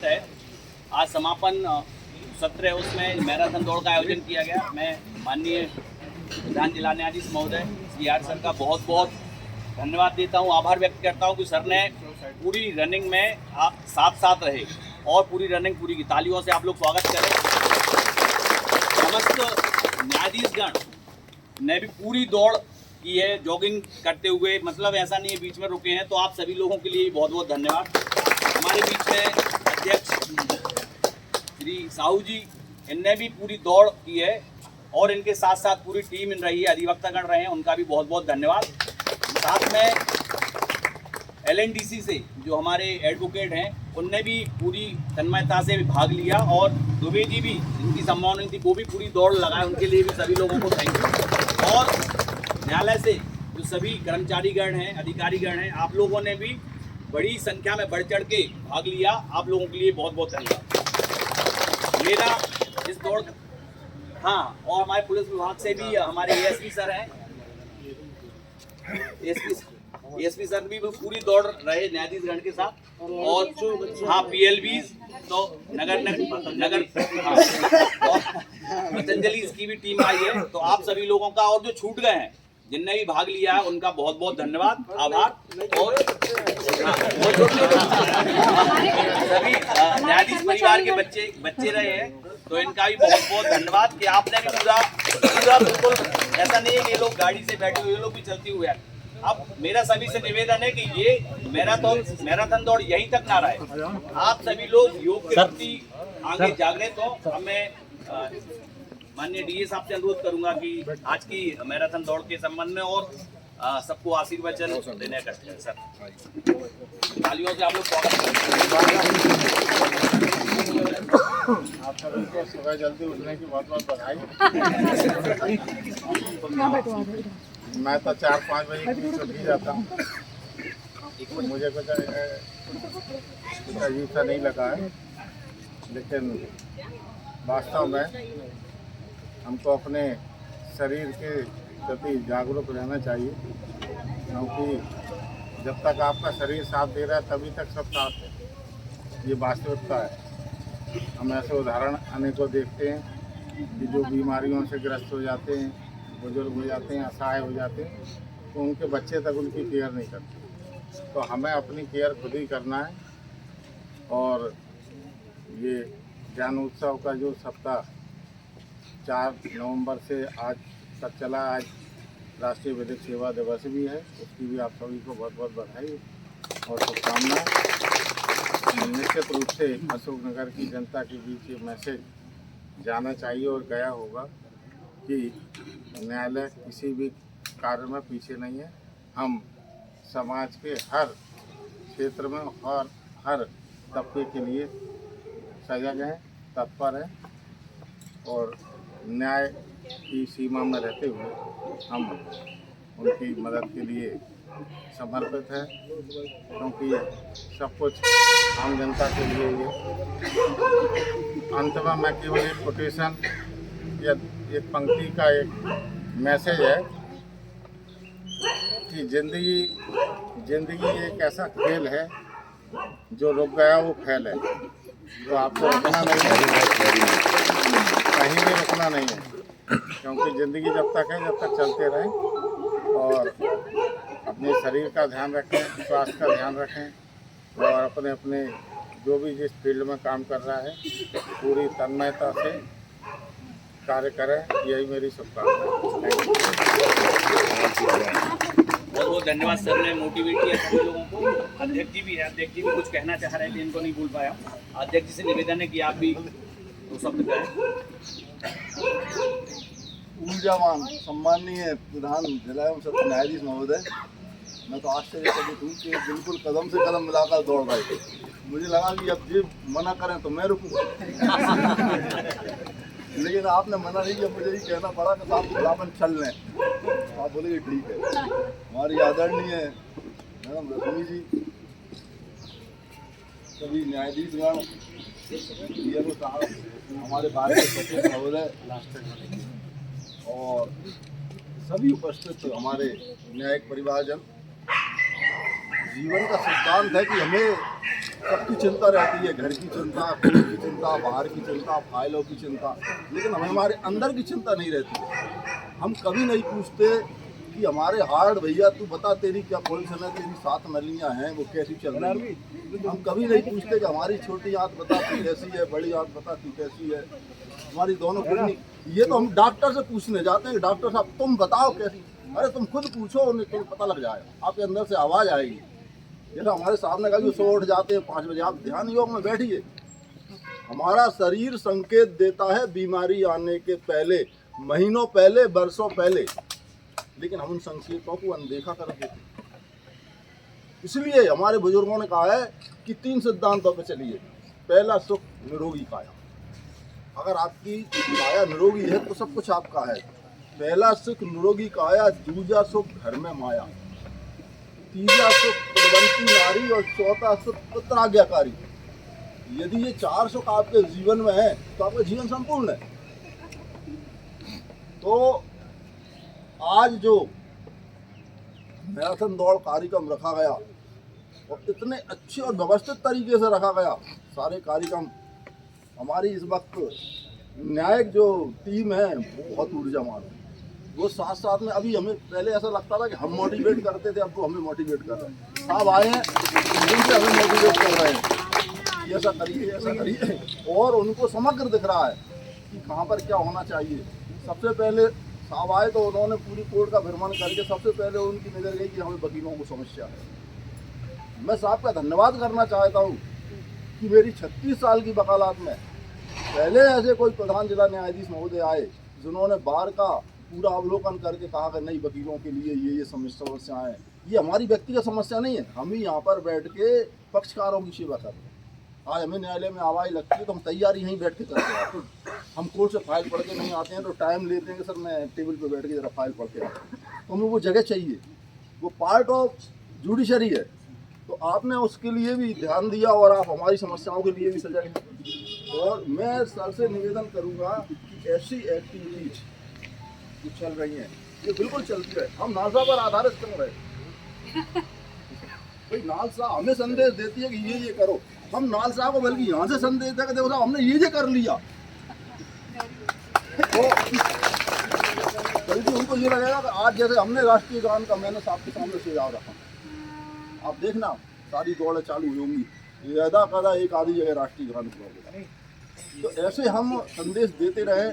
है। आज समापन सत्र है, उसमें मैराथन दौड़ का आयोजन किया गया। मैं माननीय प्रधान जिला न्यायाधीश महोदय CR सर का बहुत बहुत धन्यवाद देता हूं, आभार व्यक्त करता हूं कि सर ने पूरी रनिंग में साथ रहे और पूरी रनिंग पूरी की। तालियों से आप लोग स्वागत करें। समस्त न्यायाधीशगण ने भी पूरी दौड़ की है, जॉगिंग करते हुए, मतलब ऐसा नहीं है बीच में रुके हैं। तो आप सभी लोगों के लिए बहुत बहुत धन्यवाद। हमारे बीच में अध्यक्ष श्री साहू जी, इनने भी पूरी दौड़ की है और इनके साथ साथ पूरी टीम इन रही है, अधिवक्तागण रहे हैं, उनका भी बहुत बहुत धन्यवाद। साथ में LNDC से जो हमारे एडवोकेट हैं, उनने भी पूरी तन्मयता से भाग लिया और दुबे जी भी, इनकी सम्मानित थी, वो भी पूरी दौड़ लगाए। उनके लिए भी सभी लोगों को थैंक यू। और न्यायालय से जो सभी कर्मचारीगण हैं, अधिकारीगण हैं, आप लोगों ने भी बड़ी संख्या में बढ़ चढ़ के भाग लिया। आप लोगों के लिए बहुत बहुत धन्यवाद। मेरा इस दौड़ और हमारे पुलिस विभाग से भी हमारे ASP सर हैं, ASP सर भी पूरी दौड़ रहे न्यायाधीशगण के साथ। और PLBs तो नगर और पतंजलि की भी टीम आई है। तो आप सभी लोगों का, और जो छूट गए हैं जिनने भी भाग लिया है, उनका बहुत बहुत धन्यवाद, आभार। और सभी न्यायाधीश परिवार के बच्चे रहे हैं, तो इनका भी बहुत बहुत धन्यवाद कि आपने भी पूरा बिल्कुल, ऐसा नहीं है कि ये लोग गाड़ी से बैठे हुए, ये लोग भी चलती हुए हैं। अब मेरा सभी से निवेदन है कि ये मैराथन दौड़ यहीं तक ना रहे। आप सभी लोग योग के प्रति आगे जागृत हो। अब मैं माननीय DA साहब से अनुरोध करूंगा कि आज की मैराथन दौड़ के संबंध में और सबको आशीर्वचन देने का सर। तालियों से आप लोग स्वागत आप सभी को सुबह जल्दी उठने की बहुत बहुत बधाई। मैं तो 4-5 बजे की उठ ही जाता हूँ, मुझे कुछ अजीब सा नहीं लगा है, लेकिन वास्तव में हमको अपने शरीर के प्रति जागरूक रहना चाहिए, क्योंकि जब तक आपका शरीर साथ दे रहा है तभी तक सब साथ है। ये वास्तविकता है। हम ऐसे उदाहरण अनेकों देखते हैं कि जो बीमारियों से ग्रस्त हो जाते हैं, बुजुर्ग हो जाते हैं, असहाय हो जाते हैं, तो उनके बच्चे तक उनकी केयर नहीं करते। तो हमें अपनी केयर खुद ही करना है। और ये ज्ञान उत्सव का जो सप्ताह 4 नवंबर से आज तक चला, आज राष्ट्रीय विधिक सेवा दिवस भी है, उसकी भी आप सभी को बहुत बहुत बधाई और शुभकामनाएं। निश्चित रूप से अशोकनगर की जनता के बीच ये मैसेज जाना चाहिए और गया होगा कि न्यायालय किसी भी कार्य में पीछे नहीं है। हम समाज के हर क्षेत्र में और हर तबके के लिए सजग हैं, तत्पर हैं और न्याय की सीमा में रहते हुए हम उनकी मदद के लिए समर्पित हैं, क्योंकि सब कुछ आम जनता के लिए ये। अंत में मैं केवल एक कोटेशन या एक पंक्ति का एक मैसेज है कि जिंदगी एक ऐसा खेल है, जो रुक गया वो फेल है। तो आपको रुकना नहीं है, कहीं भी रुकना नहीं है, क्योंकि ज़िंदगी जब तक है, जब तक चलते रहें और अपने शरीर का ध्यान रखें, स्वास्थ्य का ध्यान रखें और अपने अपने जो भी जिस फील्ड में काम कर रहा है पूरी तन्मयता से कार्य करें। यही मेरी शुभकामनाएं। बहुत बहुत धन्यवाद। सर ने मोटिवेट किया सभी लोगों को। अध्यक्ष जी भी है, अध्यक्ष जी भी कुछ कहना चाह रहे थे, इनको नहीं भूल पाया। अध्यक्ष जी से निवेदन है कि आप भी दो शब्द कहें। ऊर्जावान सम्माननीय प्रधान जिला एवं सत्र न्यायाधीश महोदय, मैं तो आश्चर्यचकित हूँ कि बिल्कुल कदम से कदम मिलाकर दौड़ रहे थे। मुझे लगा कि अब जी मना करें तो मैं रुकूँ, लेकिन आपने मना नहीं किया। मुझे ही कहना पड़ा कि आप खुलापन चल लें। आप बोले कि ठीक है। हमारी आदरणीय मैडम रश्मि जी, सभी न्यायाधीशगण, DRO साहब, हमारे भारतीय सचिव महोदय और सभी उपस्थित हमारे न्यायिक परिवारजन, जीवन का सिद्धांत है कि हमें सबकी चिंता रहती है, घर की चिंता, खून की चिंता, बाहर की चिंता, फाइलों की चिंता, लेकिन हमें हमारे अंदर की चिंता नहीं रहती है। हम कभी नहीं पूछते कि हमारे हार्ट भैया तू बता तेरी क्या पोजीशन है, तेरी 7 नलियाँ हैं वो कैसी चल रही है। हम कभी नहीं पूछते कि हमारी छोटी आंत बता तू कैसी है, बड़ी आंत बता तू कैसी है, हमारी दोनों किडनी। ये तो हम डॉक्टर से पूछने जाते हैं, डॉक्टर साहब तुम बताओ कैसी। अरे तुम खुद पूछो, उन्हें तुम्हें पता लग जाएगा, आपके अंदर से आवाज़ आएगी। जैसे हमारे सामने कहा कि सो उठ जाते हैं 5 बजे, आप ध्यान योग में बैठिए। हमारा शरीर संकेत देता है बीमारी आने के पहले, महीनों पहले, वर्षों पहले, लेकिन हम उन संकेतों को अनदेखा कर देते हैं। इसलिए हमारे बुजुर्गों ने कहा है कि 3 सिद्धांतों पर चलिए। पहला सुख निरोगी काया। अगर आपकी काया निरोगी है तो सब कुछ आपका है। पहला सुख निरोगी काया, दूसरा सुख घर में माया, तीसरा सुख कुलवंती नारी और चौथा सुख पुत्र आज्ञाकारी। यदि ये 4 सुख आपके जीवन में है तो आपका जीवन संपूर्ण है। तो आज जो मैराथन दौड़ कार्यक्रम रखा गया और इतने अच्छे और व्यवस्थित तरीके से रखा गया, सारे कार्यक्रम हमारी इस वक्त न्यायिक जो टीम है वो बहुत ऊर्जावान है। वो साथ साथ में अभी हमें पहले ऐसा लगता था कि हम मोटिवेट करते थे, अब वो हमें मोटिवेट कर रहे हैं। साहब आए हैं जिनसे हमें मोटिवेट कर रहे हैं कि ऐसा करिए ऐसा करिए, और उनको समग्र दिख रहा है कि कहाँ पर क्या होना चाहिए। सबसे पहले साहब आए तो उन्होंने पूरी कोर्ट का भ्रमण करके सबसे पहले उनकी नज़र गई कि हमें वकीलों को समस्या है। मैं साहब का धन्यवाद करना चाहता हूँ कि मेरी 36 साल की वकालत में पहले ऐसे कोई प्रधान जिला न्यायाधीश महोदय आए जिन्होंने बार का पूरा अवलोकन करके कहा कि नहीं वकीलों के लिए ये समस्याएं हैं। ये हमारी व्यक्तिगत समस्या नहीं है, हम ही यहाँ पर बैठ के पक्षकारों की सेवा कर रहे हैं। आज हमें न्यायालय में आवाज़ लगती है तो हम तैयारी यहीं बैठ के करते हैं। हम कोर्ट से फाइल पढ़ के नहीं आते हैं तो टाइम लेते हैं कि सर मैं टेबल पे बैठ के जरा फाइल पढ़ के आता हूँ। तो हमें वो जगह चाहिए, वो पार्ट ऑफ जुडिशरी है। तो आपने उसके लिए भी ध्यान दिया और आप हमारी समस्याओं के लिए भी सजग हैं। और मैं सर से निवेदन करूँगा कि ऐसी एक्टिविटीज जो चल रही हैं ये बिल्कुल चलती है। हम नालसा पर आधारित कर रहे हैं। भाई नालसा हमें संदेश देती है कि ये करो, हम नालसा को बल्कि यहाँ से संदेश देकर देखो साहब हमने ये कर लिया तो बल्कि उनको ये लगेगा कि आज जैसे हमने राष्ट्रीय गान का मैंने आपके सामने सुझाव रखा, आप देखना सारी दौड़ें चालू होंगी, ये अदा कदा एक आधी जगह राष्ट्रीय गान होगा। तो ऐसे हम संदेश देते रहें,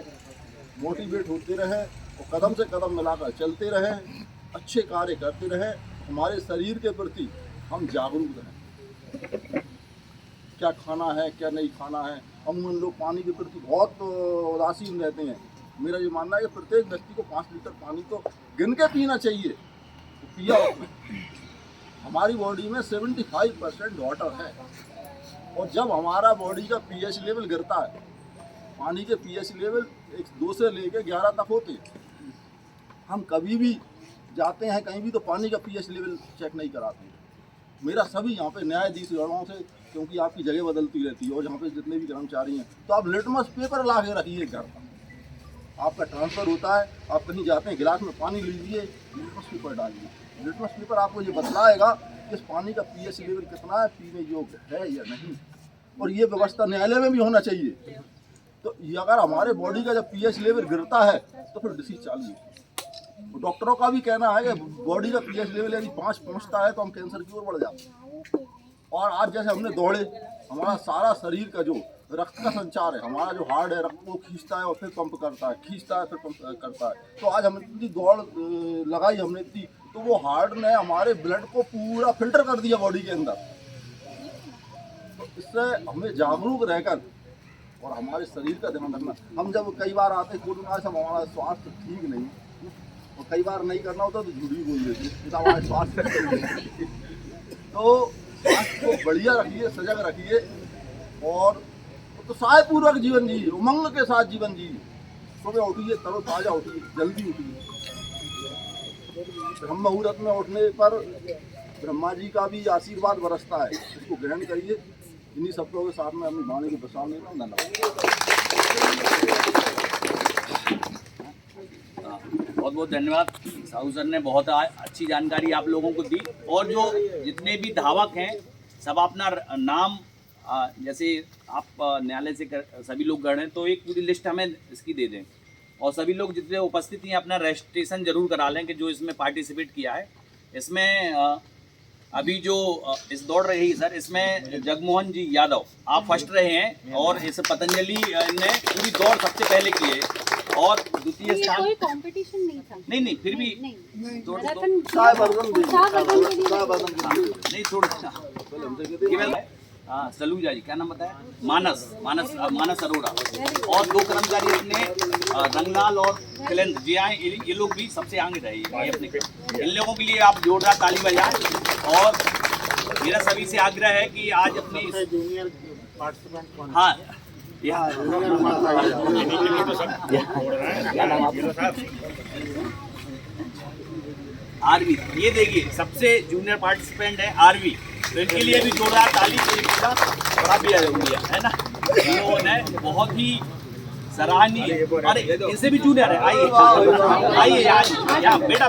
मोटिवेट होते रहें और कदम से कदम मिलाकर चलते रहें, अच्छे कार्य करते रहें। हमारे शरीर के प्रति हम जागरूक रहें, क्या खाना है क्या नहीं खाना है। अमूमन लोग पानी के प्रति बहुत उदासीन रहते हैं। मेरा ये मानना है कि प्रत्येक व्यक्ति को 5 लीटर पानी तो गिन के पीना चाहिए, तो पिया उसमें। हमारी बॉडी में 75% वाटर है और जब हमारा बॉडी का पीएच लेवल गिरता है, पानी के पीएच लेवल 2 से लेकर 11 तक होते हैं। हम कभी भी जाते हैं कहीं भी तो पानी का पीएच लेवल चेक नहीं कराते। मेरा सभी यहाँ पे न्यायाधीश गणों से, क्योंकि आपकी जगह बदलती रहती है और यहाँ पे जितने भी कर्मचारी हैं, तो आप लिटमस पेपर ला के रखिए घर पर। आपका ट्रांसफ़र होता है, आप कहीं जाते हैं गिलास में पानी लीजिए, लिटमस पेपर डालिए। लिटमस पेपर आपको ये बतलाएगा कि इस पानी का पीएच लेवल कितना है, पीने योग्य है या नहीं। और ये व्यवस्था न्यायालय में भी होना चाहिए। तो ये अगर हमारे बॉडी का जब पीएच लेवल गिरता है तो फिर डिसीज चालू है। तो डॉक्टरों का भी कहना है कि बॉडी का पीएच लेवल यदि 5 पहुँचता है तो हम कैंसर की ओर बढ़ जाते हैं। और आज जैसे हमने दौड़े, हमारा सारा शरीर का जो रक्त का संचार है, हमारा जो हार्ट है रक्त को खींचता है और फिर पंप करता है, खींचता है फिर पंप करता है। तो आज हम इतनी दौड़ लगाई हमने इतनी, तो वो हार्ट ने हमारे ब्लड को पूरा फिल्टर कर दिया बॉडी के अंदर। तो इससे हमें जागरूक रहकर और हमारे शरीर का ध्यान रखना। हम जब कई बार आते कोर्ट में सब हमारा स्वास्थ्य ठीक नहीं, और कई बार नहीं करना होता तो झूठी बोल देते हमारे स्वास्थ्य तो स्वास्थ्य को बढ़िया रखिए, सजग रखिए और उत्साहपूर्वक जीवन जिए, उमंग के साथ जीवन जिए। सुबह उठिए, तरोताजा उठिए, जल्दी उठिए। ब्रह्म मुहूर्त में उठने पर ब्रह्मा जी का भी आशीर्वाद बरसता है, इसको ग्रहण करिए। इन्हीं शब्दों के साथ में अपनी वाणी को विश्राम देता हूँ। धन्यवाद। बहुत बहुत धन्यवाद साहू सर ने बहुत अच्छी जानकारी आप लोगों को दी। और जो जितने भी धावक हैं सब अपना नाम जैसे आप न्यायालय से सभी लोग गए हैं तो एक पूरी लिस्ट हमें इसकी दे दें, और सभी लोग जितने उपस्थित हैं अपना रजिस्ट्रेशन जरूर करा लें कि जो इसमें पार्टिसिपेट किया है। इसमें अभी जो इस दौड़ रही है सर, इसमें जगमोहन जी यादव आप फर्स्ट रहे हैं, और इस पतंजलि ने पूरी दौड़ सबसे पहले की है, और द्वितीय ये स्थान कोई कंपटीशन नहीं था। नहीं फिर भी नहीं दौड़ मैराथन चाय बर्तन भी चाय बर्तन के लिए चाय बर्तन भी नहीं थोड़ा केवल हाँ सलूजा जी क्या नाम बताया, मानस अरोड़ा, और 2 कर्मचारी अपने रंगलाल और शैलेंद्र जी आए, ये लोग भी सबसे आगे रहे। ये अपने इन लोगों के लिए आप जोरदार ताली बजाएं। और मेरा सभी से आग्रह है कि आज अपनी जूनियर पार्टिसिपेंट कौन है? हाँ यहाँ जूनियर आरवी, ये देखिए सबसे जूनियर पार्टिसिपेंट है आरवी, तो इनके लिए भी जोरदार ताली बड़ा भी है ना। इन्होंने बहुत ही सराहनीय, अरे इनसे भी जूनियर है, आइए यहाँ बेटा आ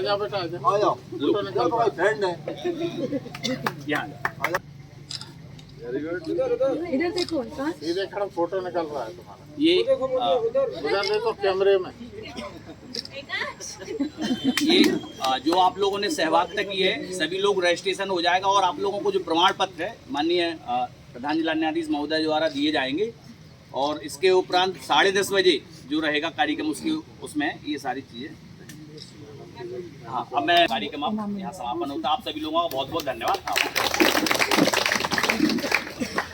जाओ बेटा, आ जाओ। आ जाओ, फोटो निकाल, भाई फ्रेंड है। यहाँ इधर देखो कहाँ सीधे खड़ा फोटो निकल रहा है तुम्हारा, ये उधर देखो कैमरे में। ये जो आप लोगों ने सहभागिता की है, सभी लोग रजिस्ट्रेशन हो जाएगा, और आप लोगों को जो प्रमाण पत्र है माननीय प्रधान जिला न्यायाधीश महोदय द्वारा दिए जाएंगे। और इसके उपरांत 10:30 बजे जो रहेगा कार्यक्रम उसमें ये सारी चीज़ें। हाँ, अब मैं कार्यक्रम यहाँ समापन होता है। आप सभी लोगों का बहुत बहुत धन्यवाद।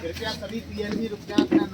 कृपया सभी पीएनबी रुक जाएं, अपना